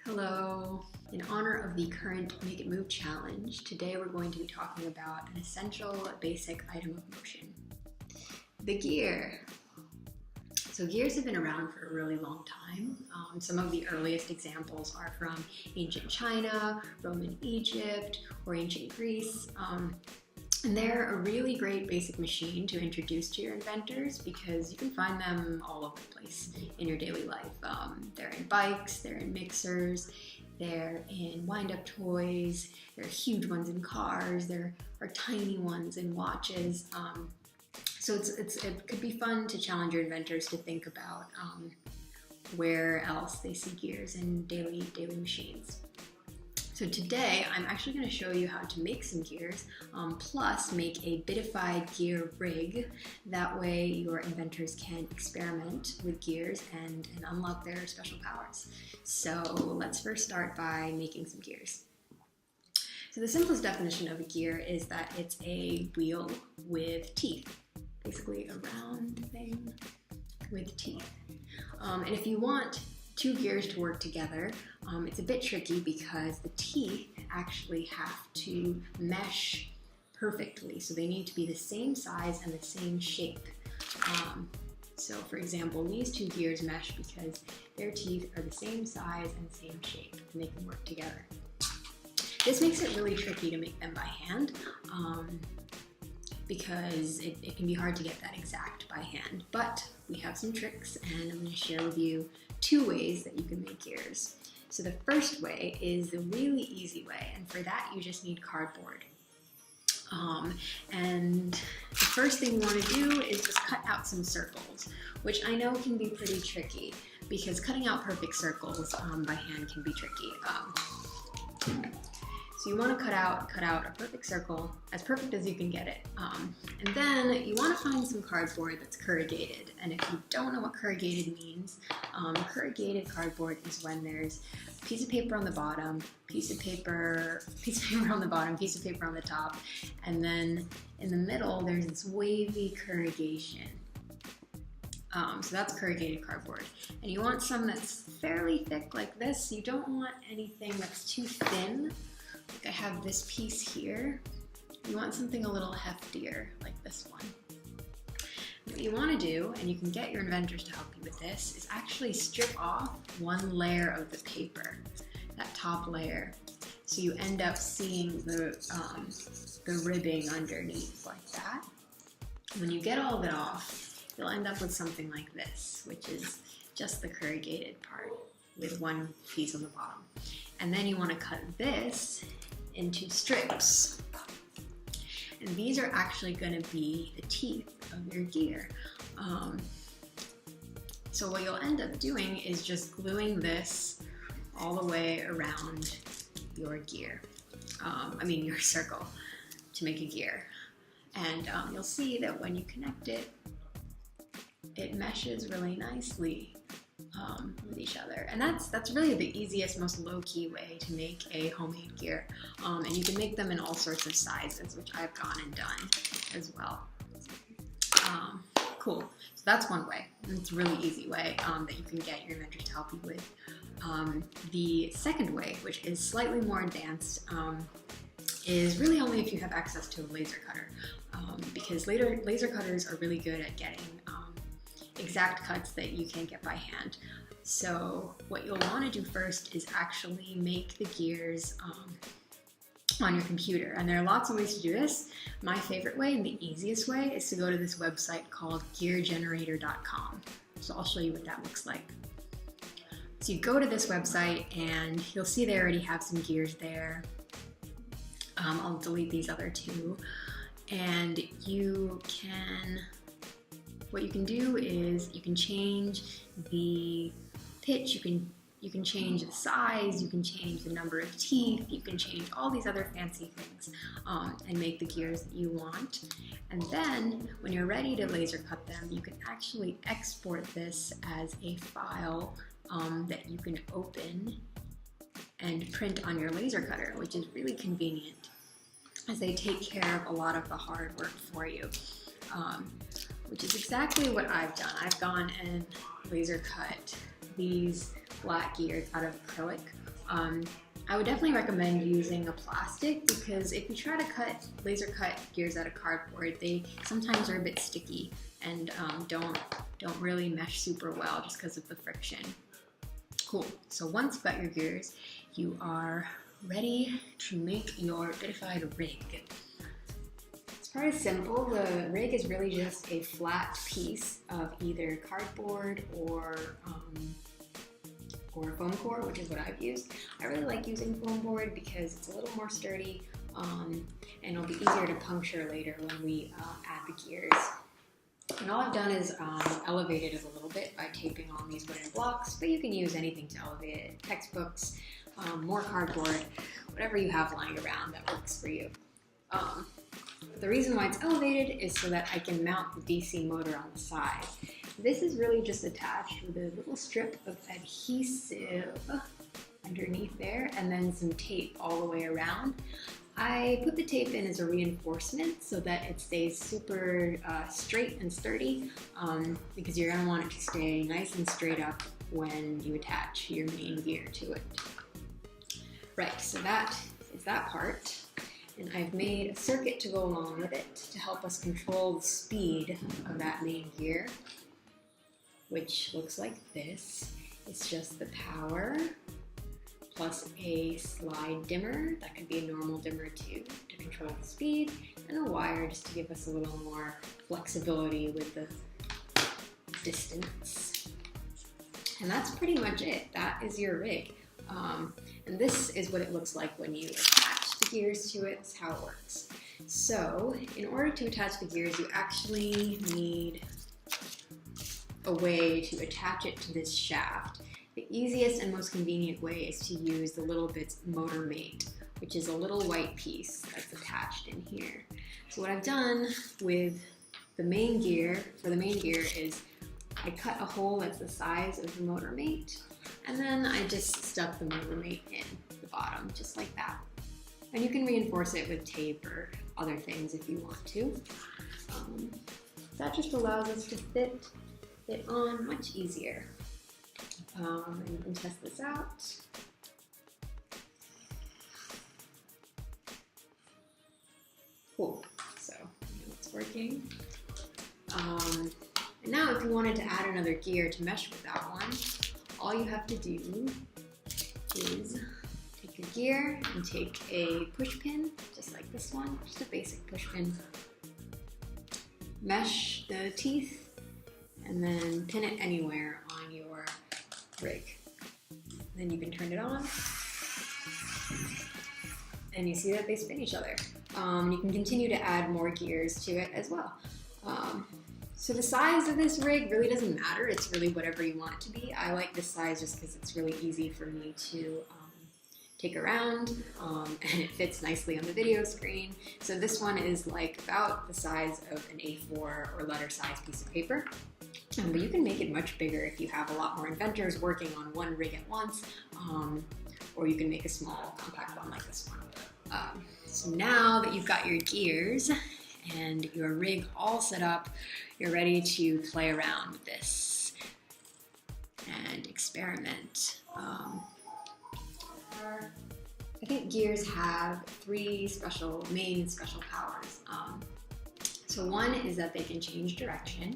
Hello. In honor of the current Make It Move challenge, today we're going to be talking about an essential basic item of motion, the gear. So gears have been around for a really long time. Some of the earliest examples are from ancient China, Roman Egypt, or ancient Greece. And they're a really great basic machine to introduce to your inventors because you can find them all over the place in your daily life. They're in bikes, they're in mixers, they're in wind-up toys, there are huge ones in cars, there are tiny ones in watches. So it could be fun to challenge your inventors to think about where else they see gears in daily machines. So today, I'm actually going to show you how to make some gears, plus make a bit-ified gear rig. That way your inventors can experiment with gears and unlock their special powers. So let's first start by making some gears. So the simplest definition of a gear is that it's a wheel with teeth, basically a round thing with teeth. And if you want two gears to work together, it's a bit tricky because the teeth actually have to mesh perfectly. So they need to be the same size and the same shape. So for example, these two gears mesh because their teeth are the same size and same shape and they can work together. This makes it really tricky to make them by hand because it can be hard to get that exact by hand. But we have some tricks and I'm going to share with you two ways that you can make gears. So the first way is the really easy way, and for that you just need cardboard. And the first thing you want to do is just cut out some circles, which I know can be pretty tricky because cutting out perfect circles by hand can be tricky. So you want to cut out a perfect circle, as perfect as you can get it. And then you want to find some cardboard that's corrugated. And if you don't know what corrugated means, corrugated cardboard is when there's a piece of paper on the bottom, piece of paper on the bottom, piece of paper on the top, and then in the middle there's this wavy corrugation. So that's corrugated cardboard. And you want some that's fairly thick like this. You don't want anything that's too thin. Like I have this piece here. You want something a little heftier, like this one. What you want to do, and you can get your inventors to help you with this, is actually strip off one layer of the paper, that top layer. So you end up seeing the ribbing underneath like that. When you get all of it off, you'll end up with something like this, which is just the corrugated part with one piece on the bottom. And then you want to cut this into strips. And these are actually going to be the teeth of your gear. So what you'll end up doing is just gluing this all the way around your gear. Your circle to make a gear. And you'll see that when you connect it, it meshes really nicely with each other. And that's really the easiest, most low-key way to make a homemade gear. And you can make them in all sorts of sizes, which I've gone and done as well. Cool. So that's one way. It's a really easy way that you can get your inventors to help you with. The second way, which is slightly more advanced, is really only if you have access to a laser cutter. Because laser cutters are really good at getting exact cuts that you can't get by hand. So what you'll want to do first is actually make the gears on your computer. And there are lots of ways to do this. My favorite way and the easiest way is to go to this website called geargenerator.com. So I'll show you what that looks like. So you go to this website and you'll see they already have some gears there. I'll delete these other two. And what you can do is you can change the pitch, you can change the size, you can change the number of teeth, you can change all these other fancy things and make the gears that you want. And then when you're ready to laser cut them, you can actually export this as a file that you can open and print on your laser cutter, which is really convenient as they take care of a lot of the hard work for you. Which is exactly what I've done. I've gone and laser cut these flat gears out of acrylic I would definitely recommend using a plastic, because if you try to laser cut gears out of cardboard, they sometimes are a bit sticky and don't really mesh super well just because of the friction. Cool, so once you've got your gears, you are ready to make your Bit-ified rig. It's pretty simple. The rig is really just a flat piece of either cardboard or foam core, which is what I've used. I really like using foam board because it's a little more sturdy, and it'll be easier to puncture later when we add the gears. And all I've done is elevate it a little bit by taping on these wooden blocks, but you can use anything to elevate it. Textbooks, more cardboard, whatever you have lying around that works for you. The reason why it's elevated is so that I can mount the DC motor on the side. This is really just attached with a little strip of adhesive underneath there, and then some tape all the way around. I put the tape in as a reinforcement so that it stays super straight and sturdy, because you're gonna want it to stay nice and straight up when you attach your main gear to it. Right, so that is that part. And I've made a circuit to go along with it to help us control the speed of that main gear, which looks like this. It's just the power plus a slide dimmer, that could be a normal dimmer too, to control the speed, and a wire just to give us a little more flexibility with the distance. And that's pretty much it. That is your rig. And this is what it looks like when you attach the gears to it. That's how it works. So in order to attach the gears, you actually need a way to attach it to this shaft. The easiest and most convenient way is to use the littleBits motor mate, which is a little white piece that's attached in here. So what I've done with the main gear, is I cut a hole that's the size of the motor mate, and then I just stuck the motor mate in the bottom, just like that. And you can reinforce it with tape or other things if you want to. That just allows us to fit it on much easier. And you can test this out. Cool, so it's working. And now if you wanted to add another gear to mesh with that one, all you have to do is take your gear and take a push pin, just like this one, just a basic push pin. Mesh the teeth and then pin it anywhere on your rig. Then you can turn it on and you see that they spin each other. You can continue to add more gears to it as well. So the size of this rig really doesn't matter. It's really whatever you want it to be. I like this size just because it's really easy for me to take around, and it fits nicely on the video screen. So this one is like about the size of an A4 or letter size piece of paper. But you can make it much bigger if you have a lot more inventors working on one rig at once, or you can make a small compact one like this one. So now that you've got your gears and your rig all set up, you're ready to play around with this and experiment. I think gears have three main special powers. So one is that they can change direction,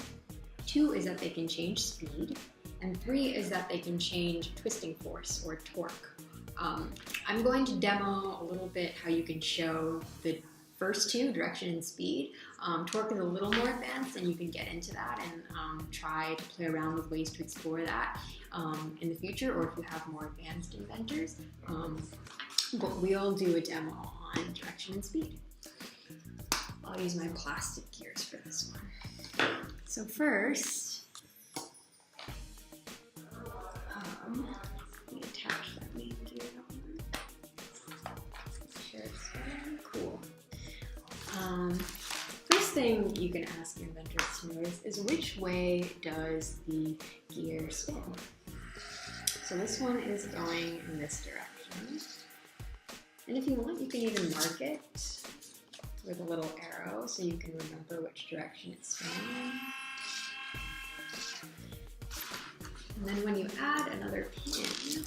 2 is that they can change speed, and 3 is that they can change twisting force or torque. I'm going to demo a little bit how you can show the first two, direction and speed. Torque is a little more advanced, and you can get into that and try to play around with ways to explore that in the future, or if you have more advanced inventors. But we'll do a demo on direction and speed. I'll use my plastic gears for this one. So first, let me attach that main gear on. Make sure it's very cool. First thing you can ask your inventors to know is which way does the gear spin? So this one is going in this direction. And if you want, you can even mark it with a little arrow so you can remember which direction it's spinning. And then when you add another pin,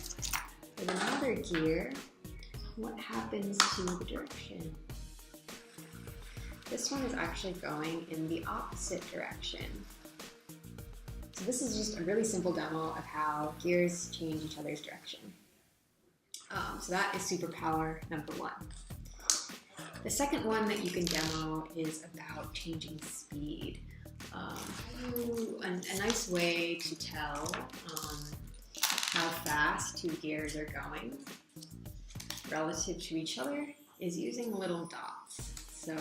with another gear, what happens to the direction? This one is actually going in the opposite direction. So this is just a really simple demo of how gears change each other's direction. So that is superpower number one. The second one that you can demo is about changing speed. A nice way to tell how fast two gears are going relative to each other is using little dots. So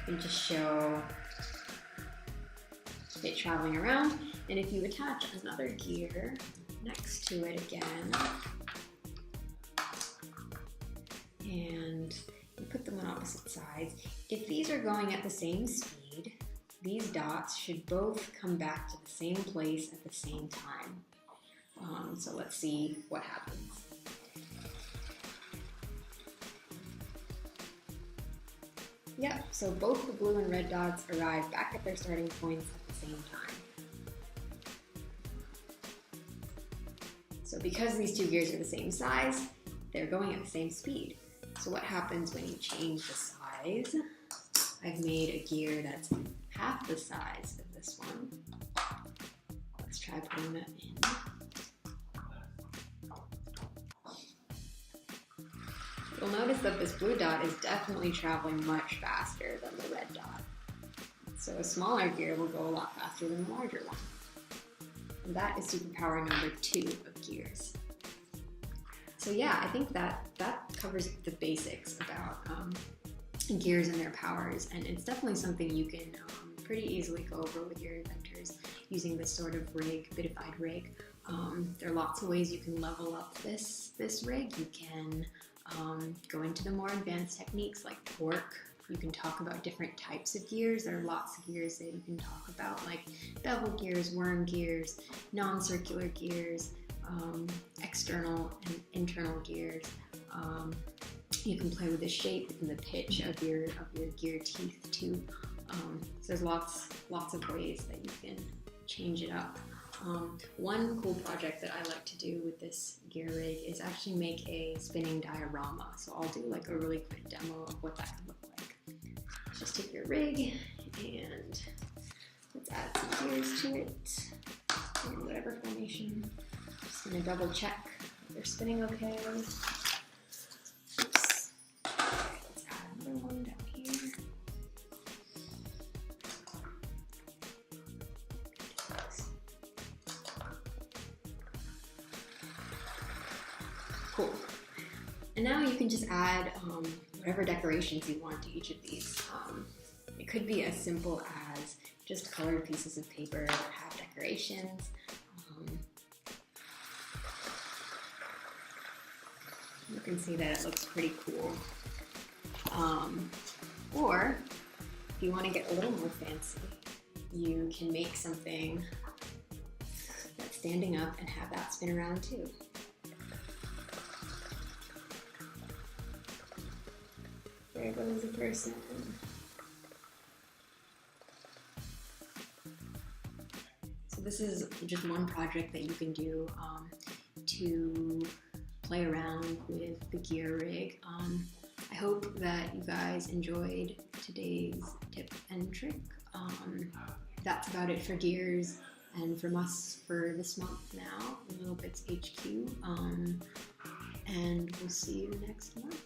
you just show it traveling around, and if you attach another gear next to it again, and you put them on opposite sides, if these are going at the same speed, these dots should both come back to the same place at the same time. So let's see what happens. Yep, so both the blue and red dots arrive back at their starting points at the same time. So because these two gears are the same size, they're going at the same speed. So what happens when you change the size? I've made a gear that's half the size of this one. Let's try putting that in. You'll notice that this blue dot is definitely traveling much faster than the red dot. So a smaller gear will go a lot faster than a larger one. And that is superpower number 2 of gears. So yeah, I think that covers the basics about gears and their powers, and it's definitely something you can pretty easily go over with your inventors using this sort of rig, Bit-ified rig. There are lots of ways you can level up this rig. You can go into the more advanced techniques like torque. You can talk about different types of gears. There are lots of gears that you can talk about, like bevel gears, worm gears, non-circular gears, external and internal gears. You can play with the shape and the pitch of your gear teeth too. So there's lots of ways that you can change it up. One cool project that I like to do with this gear rig is actually make a spinning diorama. So I'll do like a really quick demo of what that could look like. Just take your rig and let's add some gears to it in whatever formation. Just gonna double check they're spinning okay. Oops. Let's add another one down here. Cool. And now you can just add whatever decorations you want to each of these. It could be as simple as just colored pieces of paper that have decorations. You can see that it looks pretty cool. Or if you want to get a little more fancy, you can make something that's standing up and have that spin around too. There goes the person. So this is just one project that you can do to play around with the gear rig. I hope that you guys enjoyed today's tip and trick. That's about it for gears and from us for this month now, littleBits HQ. And we'll see you next month.